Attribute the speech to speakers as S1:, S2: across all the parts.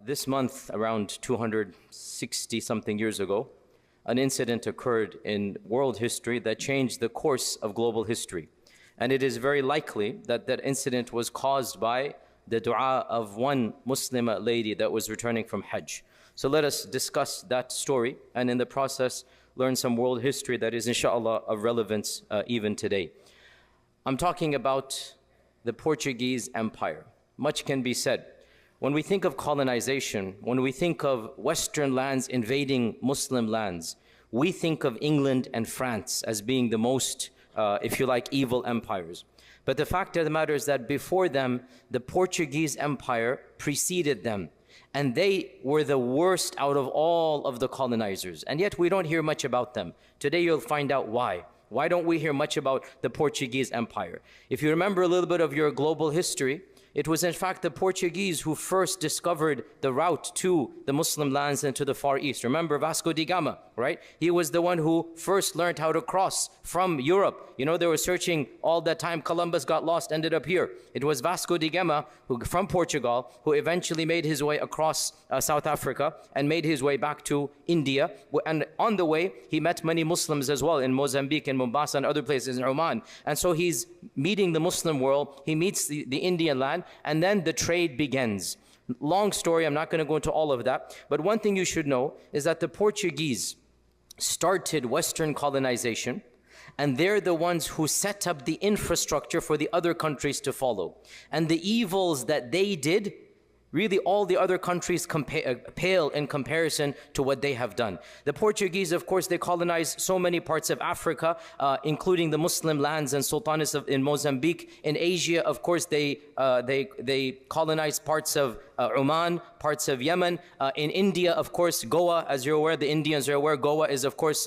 S1: This month, around 260 something years ago, an incident occurred in world history that changed the course of global history. And it is very likely that that incident was caused by the dua of one Muslimah lady that was returning from Hajj. So let us discuss that story and in the process learn some world history that is inshallah of relevance even today. I'm talking about the Portuguese Empire. Much can be said. When we think of colonization, when we think of Western lands invading Muslim lands, we think of England and France as being the most, if you like, evil empires. But the fact of the matter is that before them, the Portuguese Empire preceded them. And they were the worst out of all of the colonizers. And yet we don't hear much about them. Today you'll find out why. Why don't we hear much about the Portuguese Empire? If you remember a little bit of your global history, it was in fact the Portuguese who first discovered the route to the Muslim lands and to the Far East. Remember Vasco da Gama, right? He was the one who first learned how to cross from Europe. You know, they were searching all that time. Columbus got lost, ended up here. It was Vasco da Gama from Portugal who eventually made his way across South Africa and made his way back to India. And on the way, he met many Muslims as well in Mozambique and Mombasa and other places in Oman. And so he's meeting the Muslim world. He meets the Indian land. And then the trade begins. Long story, I'm not going to go into all of that. But one thing you should know is that the Portuguese started Western colonization, and they're the ones who set up the infrastructure for the other countries to follow. And the evils that they did, really all the other countries pale in comparison to what they have done. The Portuguese, of course, they colonized so many parts of Africa, including the Muslim lands and sultanates in Mozambique. In Asia, of course, they colonized parts of Oman, parts of Yemen. In India, of course, Goa, as you're aware, the Indians are aware, Goa is, of course,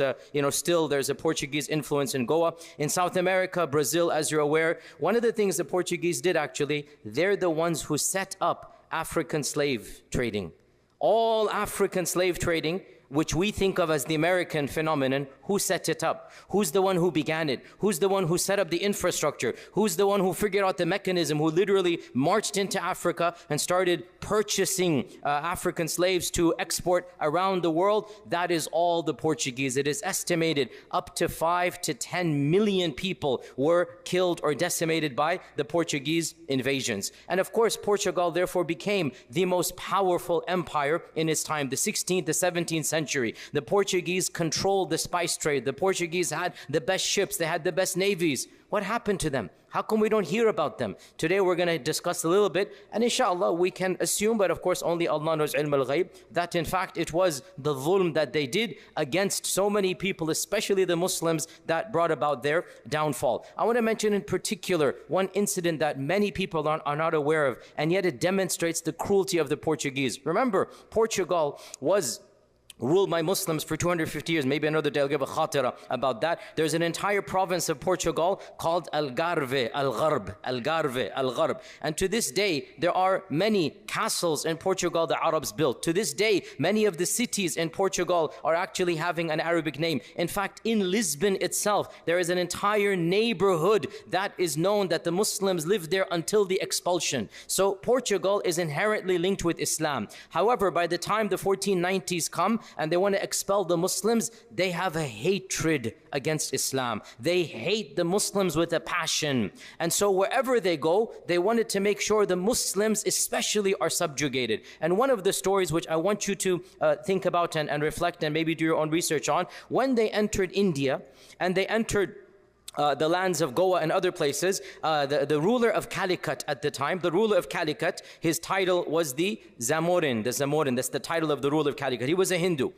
S1: still there's a Portuguese influence in Goa. In South America, Brazil, as you're aware, one of the things the Portuguese did actually, they're the ones who set up African slave trading. All African slave trading, which we think of as the American phenomenon, who set it up? Who's the one who began it? Who's the one who set up the infrastructure? Who's the one who figured out the mechanism, who literally marched into Africa and started purchasing African slaves to export around the world? That is all the Portuguese. It is estimated up to 5 to 10 million people were killed or decimated by the Portuguese invasions. And of course, Portugal therefore became the most powerful empire in its time, the 16th, the 17th century. The Portuguese controlled the spice trade. The Portuguese had the best ships. They had the best navies. What happened to them? How come we don't hear about them? Today we're going to discuss a little bit, and inshallah we can assume, but of course only Allah knows ilm al-ghayb, that in fact it was the dhulm that they did against so many people, especially the Muslims, that brought about their downfall. I want to mention in particular one incident that many people are not aware of, and yet it demonstrates the cruelty of the Portuguese. Remember, Portugal was ruled by Muslims for 250 years. Maybe another day I'll give a khatira about that. There's an entire province of Portugal called Algarve, Algarb, Algarve, Algarb. And to this day, there are many castles in Portugal the Arabs built. To this day, many of the cities in Portugal are actually having an Arabic name. In fact, in Lisbon itself, there is an entire neighborhood that is known that the Muslims lived there until the expulsion. So Portugal is inherently linked with Islam. However, by the time the 1490s come, and they want to expel the Muslims, they have a hatred against Islam. They hate the Muslims with a passion. And so wherever they go, they wanted to make sure the Muslims especially are subjugated. And one of the stories which I want you to think about and reflect and maybe do your own research on, when they entered India and they entered the lands of Goa and other places, the ruler of Calicut at the time, the ruler of Calicut, his title was the Zamorin, that's the title of the ruler of Calicut. He was a Hindu.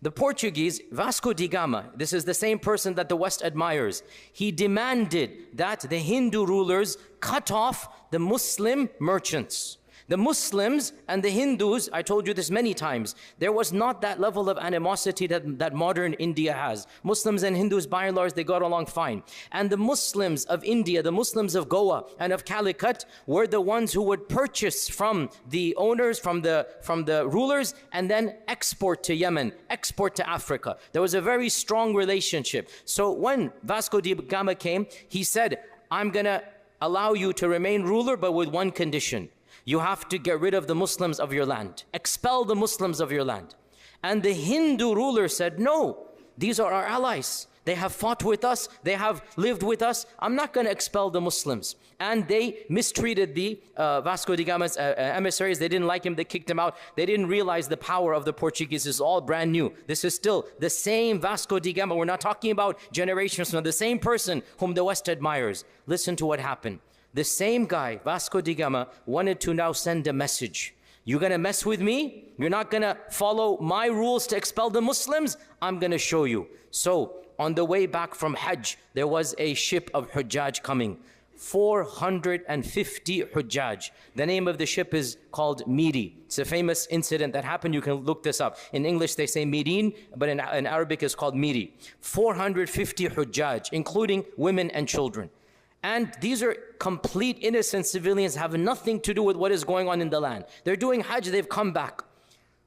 S1: The Portuguese, Vasco da Gama, this is the same person that the West admires. He demanded that the Hindu rulers cut off the Muslim merchants. The Muslims and the Hindus, I told you this many times, there was not that level of animosity that modern India has. Muslims and Hindus, by and large, they got along fine. And the Muslims of India, the Muslims of Goa and of Calicut were the ones who would purchase from the owners, from the rulers, and then export to Yemen, export to Africa. There was a very strong relationship. So when Vasco da Gama came, he said, I'm going to allow you to remain ruler, but with one condition. You have to get rid of the Muslims of your land. Expel the Muslims of your land. And the Hindu ruler said, no, these are our allies. They have fought with us. They have lived with us. I'm not going to expel the Muslims. And they mistreated the Vasco da Gama's emissaries. They didn't like him. They kicked him out. They didn't realize the power of the Portuguese. This is all brand new. This is still the same Vasco da Gama. We're not talking about generations from now. The same person whom the West admires. Listen to what happened. The same guy, Vasco da Gama, wanted to now send a message. You're going to mess with me? You're not going to follow my rules to expel the Muslims? I'm going to show you. So, on the way back from Hajj, there was a ship of Hujjaj coming. 450 Hujjaj. The name of the ship is called Miri. It's a famous incident that happened. You can look this up. In English, they say Mirin, but in Arabic, it's called Miri. 450 Hujjaj, including women and children. And these are complete innocent civilians, have nothing to do with what is going on in the land. They're doing Hajj, they've come back.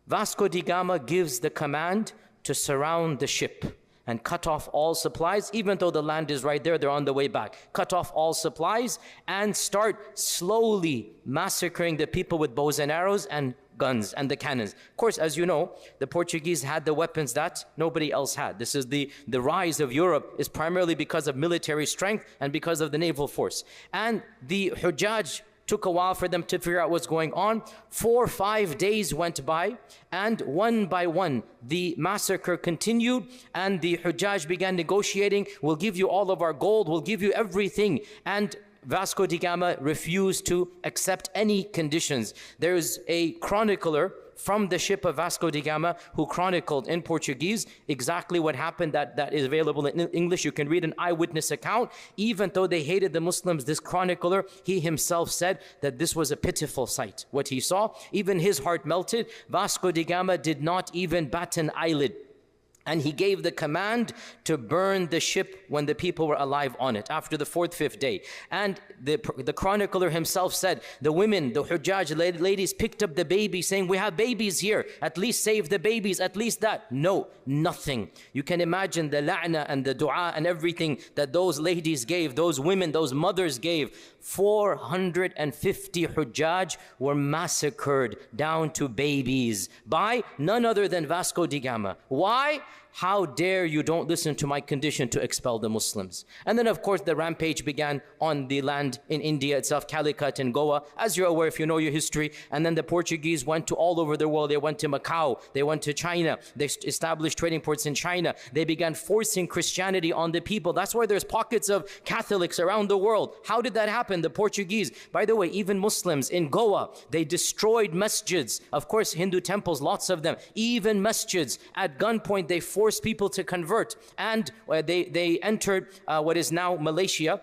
S1: Vasco da Gama gives the command to surround the ship and cut off all supplies, even though the land is right there, they're on the way back. Cut off all supplies and start slowly massacring the people with bows and arrows and guns and the cannons. Of course, as you know, the Portuguese had the weapons that nobody else had. This is the rise of Europe is primarily because of military strength and because of the naval force. And the Hujjaj took a while for them to figure out what's going on. 4 or 5 days went by, and one by one, the massacre continued, and the Hujjaj began negotiating. We'll give you all of our gold, we'll give you everything. And Vasco da Gama refused to accept any conditions. There's a chronicler from the ship of Vasco da Gama who chronicled in Portuguese exactly what happened. That is available in English. You can read an eyewitness account. Even though they hated the Muslims, this chronicler, he himself said that this was a pitiful sight. What he saw, even his heart melted. Vasco da Gama did not even bat an eyelid. And he gave the command to burn the ship when the people were alive on it, after the 4th, 5th day. And the chronicler himself said, the women, the Hujjaj ladies picked up the baby saying, we have babies here, at least save the babies, at least that. No, nothing. You can imagine the la'na and the dua and everything that those ladies gave, those women, those mothers gave. 450 Hujjaj were massacred down to babies by none other than Vasco da Gama. Why? How dare you don't listen to my condition to expel the Muslims. And then of course the rampage began on the land in India itself, Calicut and Goa, as you're aware if you know your history. And then the Portuguese went to all over the world. They went to Macau, they went to China, they established trading ports in China. They began forcing Christianity on the people. That's why there's pockets of Catholics around the world. How did that happen? The Portuguese, by the way, even Muslims in Goa, they destroyed masjids. Of course, Hindu temples, lots of them, even masjids. At gunpoint, they forced people to convert, and they entered what is now Malaysia.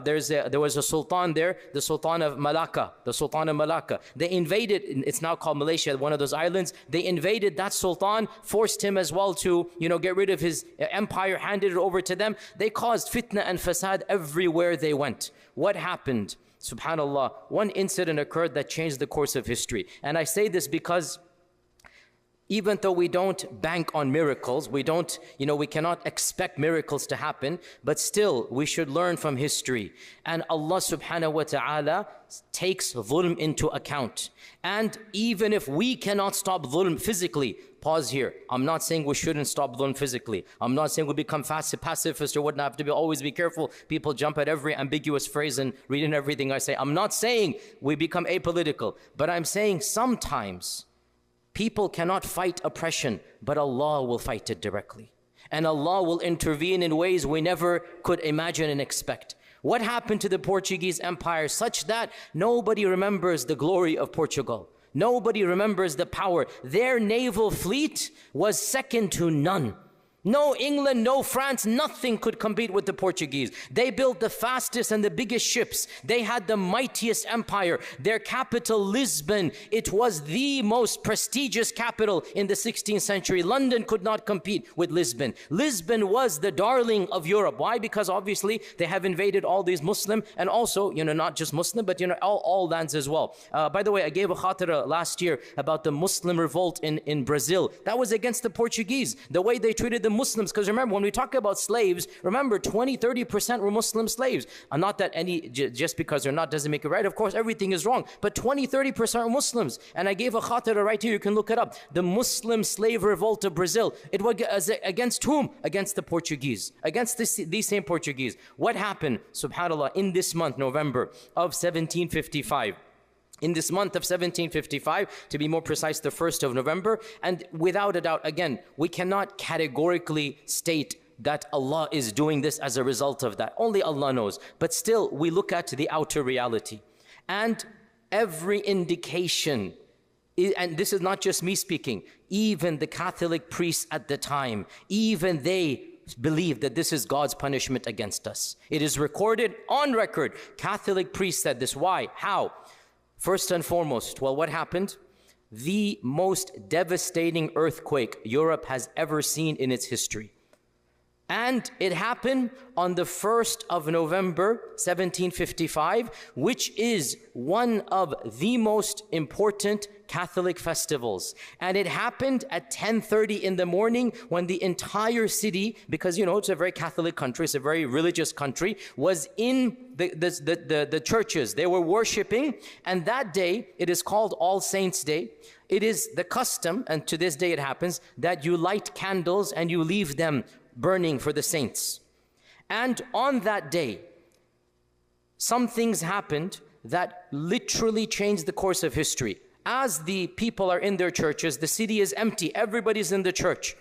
S1: There was a sultan there, the Sultan of Malacca, They invaded, it's now called Malaysia, one of those islands. They invaded that sultan, forced him as well to, get rid of his empire, handed it over to them. They caused fitna and fasad everywhere they went. What happened? Subhanallah, one incident occurred that changed the course of history. And I say this because even though we don't bank on miracles, we cannot expect miracles to happen, but still we should learn from history. And Allah subhanahu wa ta'ala takes dhulm into account. And even if we cannot stop dhulm physically, pause here. I'm not saying we shouldn't stop dhulm physically. I'm not saying we become pacifist or whatnot. Have to always be careful. People jump at every ambiguous phrase and read in everything I say. I'm not saying we become apolitical, but I'm saying sometimes people cannot fight oppression, but Allah will fight it directly. And Allah will intervene in ways we never could imagine and expect. What happened to the Portuguese Empire such that nobody remembers the glory of Portugal? Nobody remembers the power. Their naval fleet was second to none. No England, no France, nothing could compete with the Portuguese. They built the fastest and the biggest ships. They had the mightiest empire. Their capital, Lisbon, it was the most prestigious capital in the 16th century. London could not compete with Lisbon. Lisbon was the darling of Europe. Why? Because obviously they have invaded all these Muslim and also, not just Muslim, but all lands as well. By the way, I gave a khatira last year about the Muslim revolt in Brazil. That was against the Portuguese. The way they treated the the Muslims, because remember, when we talk about slaves, remember 20-30% were Muslim slaves. And not that just because they're not doesn't make it right. Of course, everything is wrong. But 20-30% are Muslims. And I gave a khatira right here, you can look it up. The Muslim slave revolt of Brazil. It was against whom? Against the Portuguese. Against these same Portuguese. What happened, subhanAllah, in this month, November of 1755? In this month of 1755, to be more precise, the 1st of November, and without a doubt, again, we cannot categorically state that Allah is doing this as a result of that. Only Allah knows. But still, we look at the outer reality. And every indication, and this is not just me speaking, even the Catholic priests at the time, even they believe that this is God's punishment against us. It is recorded on record. Catholic priests said this. Why? How? First and foremost, well, what happened? The most devastating earthquake Europe has ever seen in its history. And it happened on the 1st of November, 1755, which is one of the most important Catholic festivals. And it happened at 10:30 in the morning, when the entire city, because you know it's a very Catholic country, it's a very religious country, was in the churches. They were worshiping, and that day, it is called All Saints' Day. It is the custom, and to this day it happens, that you light candles and you leave them burning for the saints. And on that day, some things happened that literally changed the course of history. As the people are in their churches, the city is empty, everybody's in the church.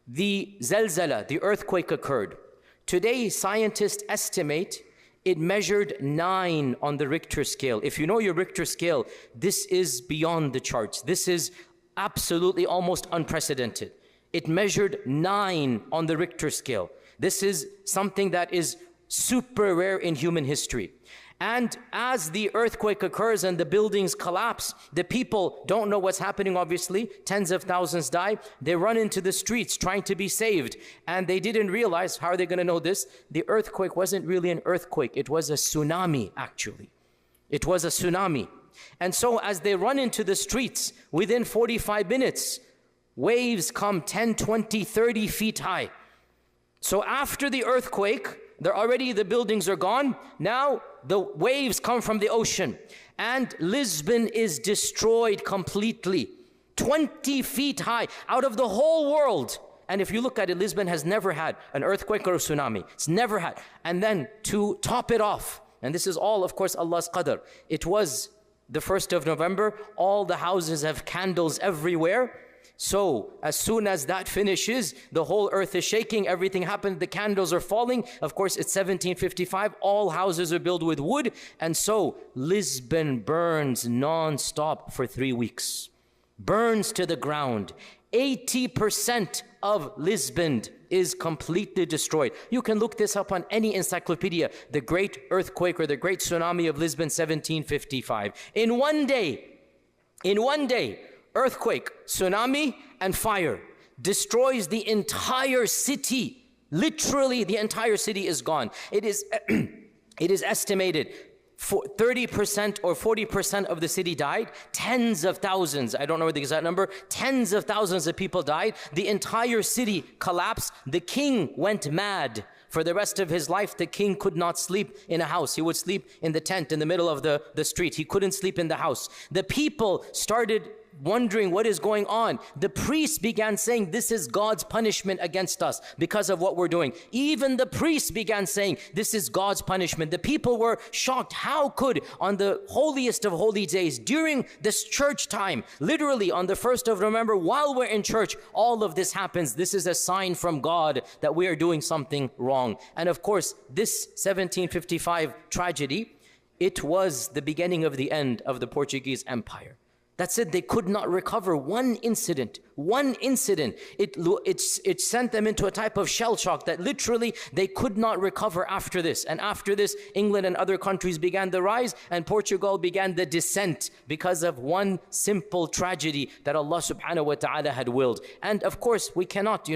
S1: The zelzala, the earthquake, occurred. Today, scientists estimate it measured 9 on the Richter scale. If you know your Richter scale, this is beyond the charts. This is absolutely almost unprecedented. It measured 9 on the Richter scale. This is something that is super rare in human history. And as the earthquake occurs and the buildings collapse, the people don't know what's happening, obviously. Tens of thousands die. They run into the streets trying to be saved. And they didn't realize, how are they going to know this? The earthquake wasn't really an earthquake. It was a tsunami, actually. It was a tsunami. And so as they run into the streets, within 45 minutes, waves come 10, 20, 30 feet high. So after the earthquake, the buildings are gone. Now the waves come from the ocean. And Lisbon is destroyed completely. 20 feet high out of the whole world. And if you look at it, Lisbon has never had an earthquake or a tsunami. It's never had. And then to top it off, and this is all, of course, Allah's qadr. It was the 1st of November. All the houses have candles everywhere. So as soon as that finishes, the whole earth is shaking, everything happened, the candles are falling. Of course, it's 1755, all houses are built with wood. And so Lisbon burns non-stop for 3 weeks. Burns to the ground. 80% of Lisbon is completely destroyed. You can look this up on any encyclopedia. The Great Earthquake or the Great Tsunami of Lisbon, 1755. In one day, earthquake, tsunami, and fire destroys the entire city. Literally, the entire city is gone. It is estimated 30% or 40% of the city died. Tens of thousands, I don't know the exact number, tens of thousands of people died. The entire city collapsed. The king went mad. For the rest of his life, the king could not sleep in a house. He would sleep in the tent in the middle of the street. He couldn't sleep in the house. The people started wondering what is going on. The priests began saying, this is God's punishment against us because of what we're doing. Even the priests began saying, this is God's punishment. The people were shocked. How could, on the holiest of holy days, during this church time, literally on the 1st of November, while we're in church, all of this happens? This is a sign from God that we are doing something wrong. And of course, this 1755 tragedy, it was the beginning of the end of the Portuguese Empire. That's it. They could not recover one incident. It sent them into a type of shell shock that literally they could not recover after this. And after this, England and other countries began the rise, and Portugal began the descent because of one simple tragedy that Allah subhanahu wa ta'ala had willed. And of course, we cannot,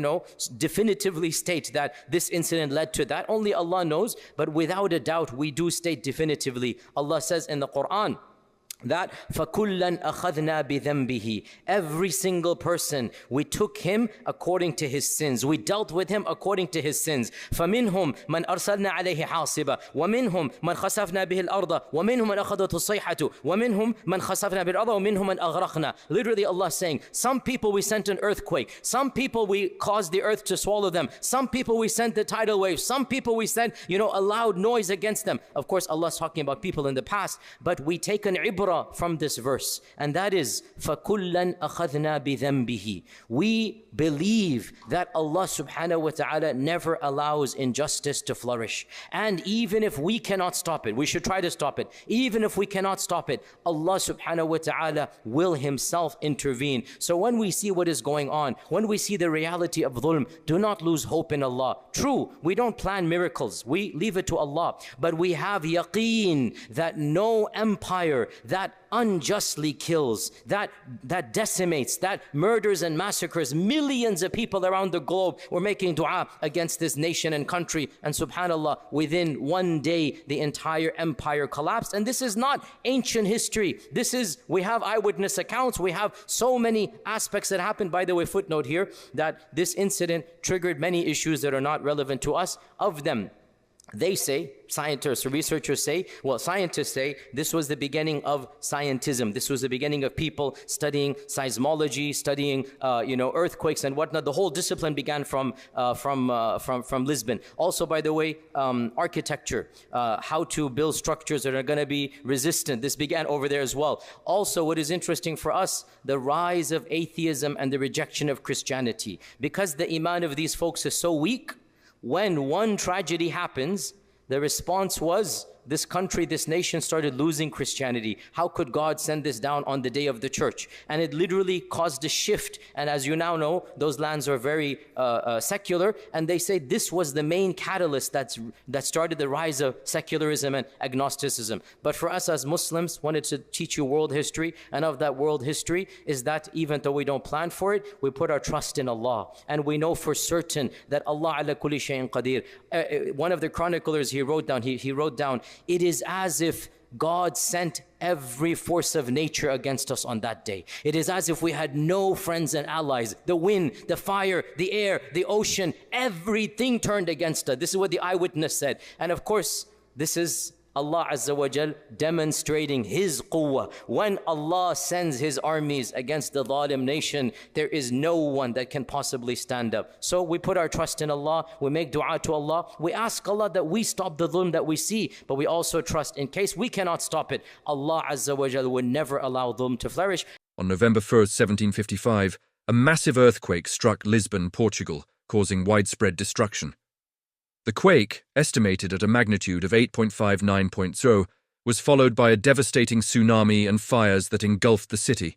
S1: definitively state that this incident led to that. Only Allah knows. But without a doubt, we do state definitively. Allah says in the Quran, that فَكُلًّا أَخَذْنَا بِذَنْبِهِ, every single person, we took him according to his sins. We dealt with him according to his sins. فَمِنْهُمْ مَنْ أَرْسَلْنَا عَلَيْهِ حَاصِبًا وَمِنْهُمْ مَنْ خَسَفْنَا بِهِ الْأَرْضَ وَمِنْهُمْ مَنْ أَخَذَتْهُ الصَّيْحَةُ وَمِنْهُمْ مَنْ خَسَفْنَا بِالْأَرْضَ وَمِنْهُمْ مَنْ أَغْرَقْنَا. Literally Allah saying, some people we sent an earthquake, some people we caused the earth to swallow them, some people we sent the tidal waves, some people we sent, a loud noise against them. Of course, Allah's talking about people in the past, but we take an ibrah from this verse, and that is فَكُلًّا أَخَذْنَا بِذَنْبِهِ. We believe that Allah subhanahu wa ta'ala never allows injustice to flourish, and even if we cannot stop it, we should try to stop it. Even if we cannot stop it, Allah subhanahu wa ta'ala will himself intervene. So when we see what is going on, when we see the reality of dhulm, do not lose hope in Allah. True, we don't plan miracles, we leave it to Allah, but we have yaqeen that no empire that unjustly kills, that decimates, that murders and massacres millions of people around the globe. We're making dua against this nation and country, and subhanallah, within one day the entire empire collapsed. And this is not ancient history. We have eyewitness accounts, we have so many aspects that happened. By the way, footnote here, that this incident triggered many issues that are not relevant to us. Of them, they say, scientists or researchers say, scientists say this was the beginning of scientism. This was the beginning of people studying seismology, studying earthquakes and whatnot. The whole discipline began from Lisbon. Also, by the way, architecture, how to build structures that are going to be resistant. This began over there as well. Also, what is interesting for us, the rise of atheism and the rejection of Christianity. Because the iman of these folks is so weak, when one tragedy happens, the response was, this country, this nation started losing Christianity. How could God send this down on the day of the church? And it literally caused a shift. And as you now know, those lands are very secular. And they say this was the main catalyst that started the rise of secularism and agnosticism. But for us as Muslims, wanted to teach you world history. And of that world history is that even though we don't plan for it, we put our trust in Allah. And we know for certain that Allah ala kulli shayin qadir. One of the chroniclers, he wrote down, it is as if God sent every force of nature against us on that day. It is as if we had no friends and allies. The wind, the fire, the air, the ocean, everything turned against us. This is what the eyewitness said. And of course, this is Allah Azza wa Jal demonstrating His quwwah. When Allah sends His armies against the zalim nation, there is no one that can possibly stand up. So we put our trust in Allah, we make dua to Allah, we ask Allah that we stop the dhulm that we see, but we also trust in case we cannot stop it, Allah Azza wa Jal will never allow dhulm to flourish.
S2: On November 1st, 1755, a massive earthquake struck Lisbon, Portugal, causing widespread destruction. The quake, estimated at a magnitude of 8.59.0, was followed by a devastating tsunami and fires that engulfed the city.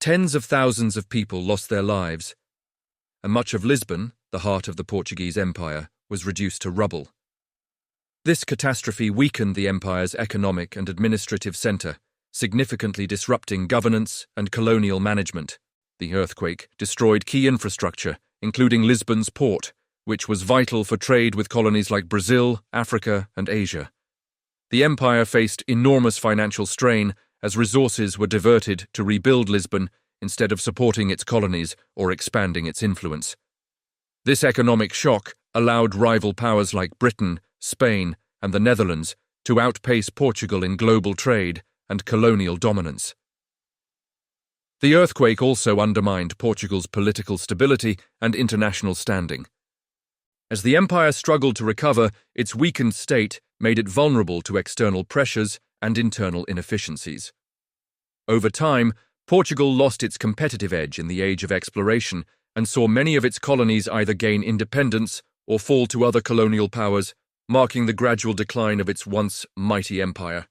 S2: Tens of thousands of people lost their lives, and much of Lisbon, the heart of the Portuguese Empire, was reduced to rubble. This catastrophe weakened the empire's economic and administrative centre, significantly disrupting governance and colonial management. The earthquake destroyed key infrastructure, including Lisbon's port, which was vital for trade with colonies like Brazil, Africa, and Asia. The empire faced enormous financial strain as resources were diverted to rebuild Lisbon instead of supporting its colonies or expanding its influence. This economic shock allowed rival powers like Britain, Spain, and the Netherlands to outpace Portugal in global trade and colonial dominance. The earthquake also undermined Portugal's political stability and international standing. As the empire struggled to recover, its weakened state made it vulnerable to external pressures and internal inefficiencies. Over time, Portugal lost its competitive edge in the age of exploration and saw many of its colonies either gain independence or fall to other colonial powers, marking the gradual decline of its once mighty empire.